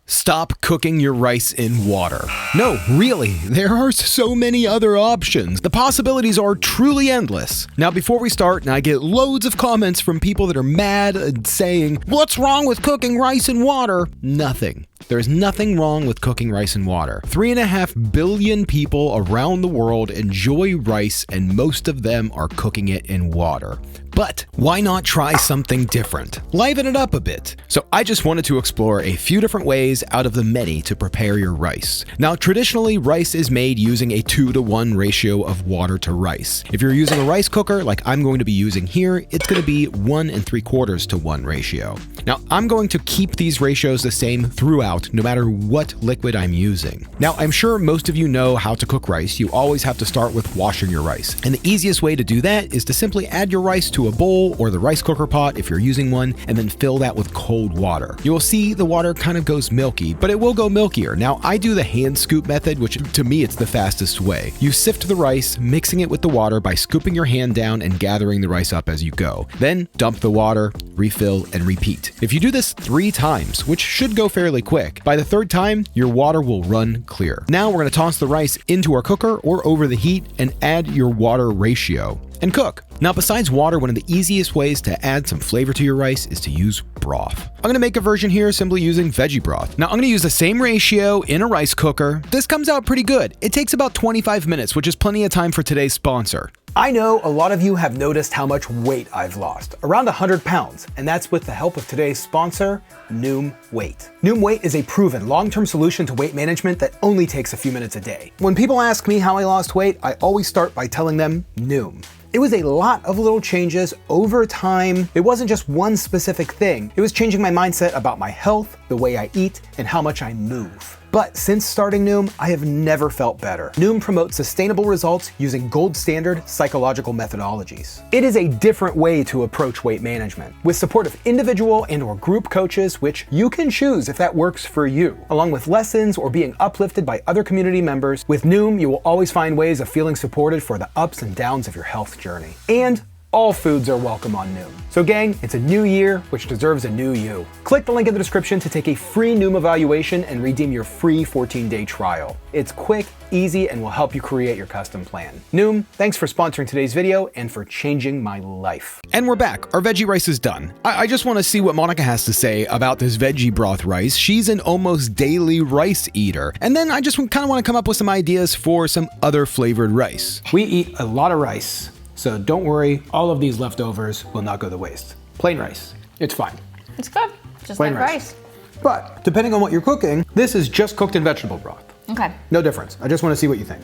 Stop cooking your rice in water. No, really, there are so many other options. The possibilities are truly endless. Now, before we start, and I get loads of comments from people that are mad and saying, "What's wrong with cooking rice in water?" Nothing. There's nothing wrong with cooking rice in water. 3.5 billion people around the world enjoy rice, and most of them are cooking it in water. But why not try something different? Liven it up a bit. So I just wanted to explore a few different ways out of the many to prepare your rice. Now, traditionally, rice is made using a 2-to-1 ratio of water to rice. If you're using a rice cooker, like I'm going to be using here, it's going to be 1 3/4 to 1 ratio. Now, I'm going to keep these ratios the same throughout, no matter what liquid I'm using. Now, I'm sure most of you know how to cook rice. You always have to start with washing your rice. And the easiest way to do that is to simply add your rice to a bowl or the rice cooker pot if you're using one, and then fill that with cold water. You will see the water kind of goes milky, but it will go milkier. Now, I do the hand scoop method, which to me it's the fastest way. You sift the rice, mixing it with the water by scooping your hand down and gathering the rice up as you go. Then dump the water, refill, and repeat. If you do this 3 times, which should go fairly quick, by the 3rd time, your water will run clear. Now we're going to toss the rice into our cooker or over the heat and add your water ratio and cook. Now, besides water, one of the easiest ways to add some flavor to your rice is to use broth. I'm gonna make a version here simply using veggie broth. Now, I'm gonna use the same ratio in a rice cooker. This comes out pretty good. It takes about 25 minutes, which is plenty of time for today's sponsor. I know a lot of you have noticed how much weight I've lost, around 100 pounds, and that's with the help of today's sponsor, Noom Weight. Noom Weight is a proven long-term solution to weight management that only takes a few minutes a day. When people ask me how I lost weight, I always start by telling them Noom. It was a lot of little changes over time. It wasn't just one specific thing. It was changing my mindset about my health, the way I eat, and how much I move. But since starting Noom, I have never felt better. Noom promotes sustainable results using gold standard psychological methodologies. It is a different way to approach weight management, with support of individual and/or group coaches, which you can choose if that works for you, along with lessons or being uplifted by other community members. With Noom, you will always find ways of feeling supported for the ups and downs of your health journey. And all foods are welcome on Noom. So gang, it's a new year, which deserves a new you. Click the link in the description to take a free Noom evaluation and redeem your free 14-day trial. It's quick, easy, and will help you create your custom plan. Noom, thanks for sponsoring today's video and for changing my life. And we're back. Our veggie rice is done. I just want to see what Monica has to say about this veggie broth rice. She's an almost daily rice eater. And then I just kind of want to come up with some ideas for some other flavored rice. We eat a lot of rice. So don't worry, all of these leftovers will not go to waste. Plain rice, it's fine. It's good, just Plain like rice. But depending on what you're cooking, this is just cooked in vegetable broth. Okay. No difference. I just want to see what you think.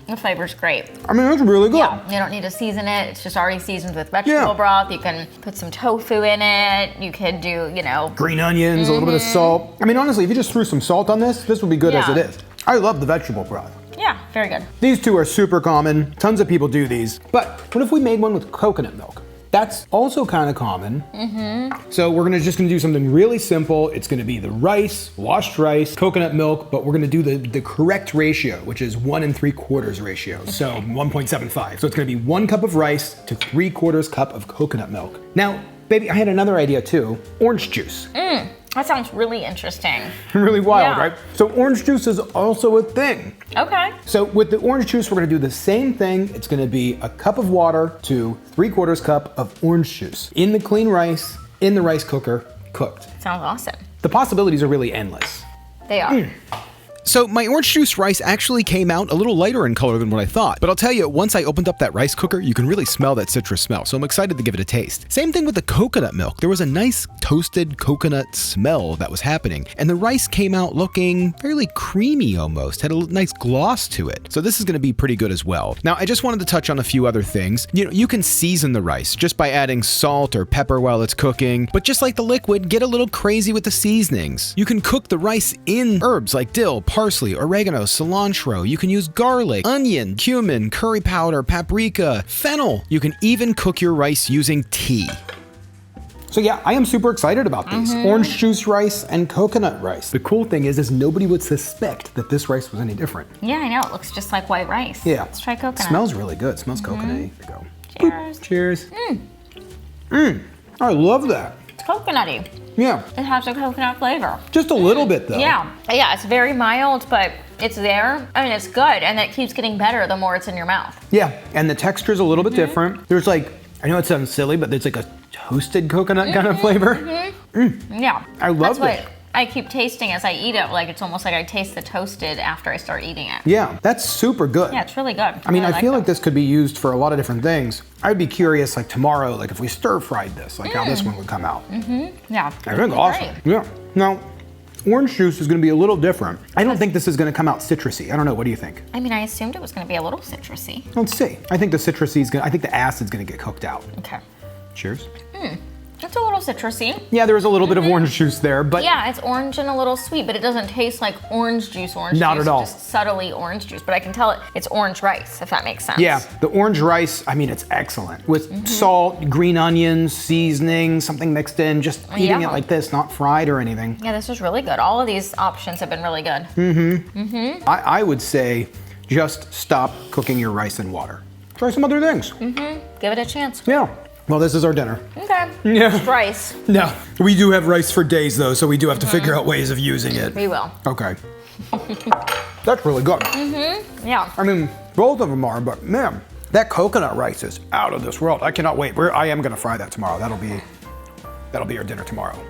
The flavor's great. I mean, it's really good. Yeah, you don't need to season it. It's just already seasoned with vegetable broth. You can put some tofu in it. You could do, green onions, a little bit of salt. I mean, honestly, if you just threw some salt on this would be good as it is. I love the vegetable broth. Yeah, very good. These two are super common. Tons of people do these. But what if we made one with coconut milk? That's also kind of common. So we're just gonna do something really simple. It's gonna be the rice, washed rice, coconut milk, but we're gonna do the correct ratio, which is 1 3/4 ratio. So 1.75. So it's gonna be 1 cup of rice to 3/4 cup of coconut milk. Now, baby, I had another idea too. Orange juice. That sounds really interesting. Really wild, right? So orange juice is also a thing. Okay. So with the orange juice, we're gonna do the same thing. It's gonna be a cup of water to 3/4 cup of orange juice in the clean rice, in the rice cooker, cooked. Sounds awesome. The possibilities are really endless. They are. So my orange juice rice actually came out a little lighter in color than what I thought. But I'll tell you, once I opened up that rice cooker, you can really smell that citrus smell. So I'm excited to give it a taste. Same thing with the coconut milk. There was a nice toasted coconut smell that was happening. And the rice came out looking fairly creamy almost, had a nice gloss to it. So this is gonna be pretty good as well. Now, I just wanted to touch on a few other things. You can season the rice just by adding salt or pepper while it's cooking. But just like the liquid, get a little crazy with the seasonings. You can cook the rice in herbs like dill, parsley, oregano, cilantro. You can use garlic, onion, cumin, curry powder, paprika, fennel. You can even cook your rice using tea. So yeah, I am super excited about these. Orange juice rice and coconut rice. The cool thing is nobody would suspect that this rice was any different. Yeah, I know. It looks just like white rice. Yeah. Let's try coconut. It smells really good. It smells coconutty. There you go. Cheers. Cheers. I love that. It's coconutty. Yeah. It has a coconut flavor. Just a little bit though. Yeah, it's very mild, but it's there. I mean, it's good, and it keeps getting better the more it's in your mouth. Yeah, and the texture is a little bit different. There's like, I know it sounds silly, but there's like a toasted coconut kind of flavor. Yeah. I love That's it. what I keep tasting as I eat it. Like, it's almost like I taste the toasted after I start eating it. Yeah, that's super good. Yeah, it's really good. I mean, really I feel like that. this could be used for a lot of different things. I'd be curious, like tomorrow, like if we stir fried this, like how this one would come out. Yeah. I think awesome. Great. Yeah. Now, orange juice is going to be a little different. I don't think this is going to come out citrusy. I don't know. What do you think? I mean, I assumed it was going to be a little citrusy. Let's see. I think the citrusy is going to, I think the acid's going to get cooked out. Okay. Cheers. It's a little citrusy. Yeah, there is a little bit of orange juice there, but Yeah, it's orange and a little sweet, but it doesn't taste like orange juice. Not at all. Just subtly orange juice, but I can tell it's orange rice, if that makes sense. yeah, the orange rice, I mean, it's excellent. With salt, green onions, seasoning, something mixed in, just eating it Yeah. like this, not fried or anything. Yeah, this is really good. All of these options have been really good. I would say just stop cooking your rice in water. Try some other things. Give it a chance. Yeah. Well, this is our dinner. Okay. Yeah. Just rice. No, we do have rice for days though, so we do have to figure out ways of using it. We will. Okay. That's really good. Yeah. I mean, both of them are, but man, that coconut rice is out of this world. I cannot wait. I am gonna fry that tomorrow. That'll be our dinner tomorrow.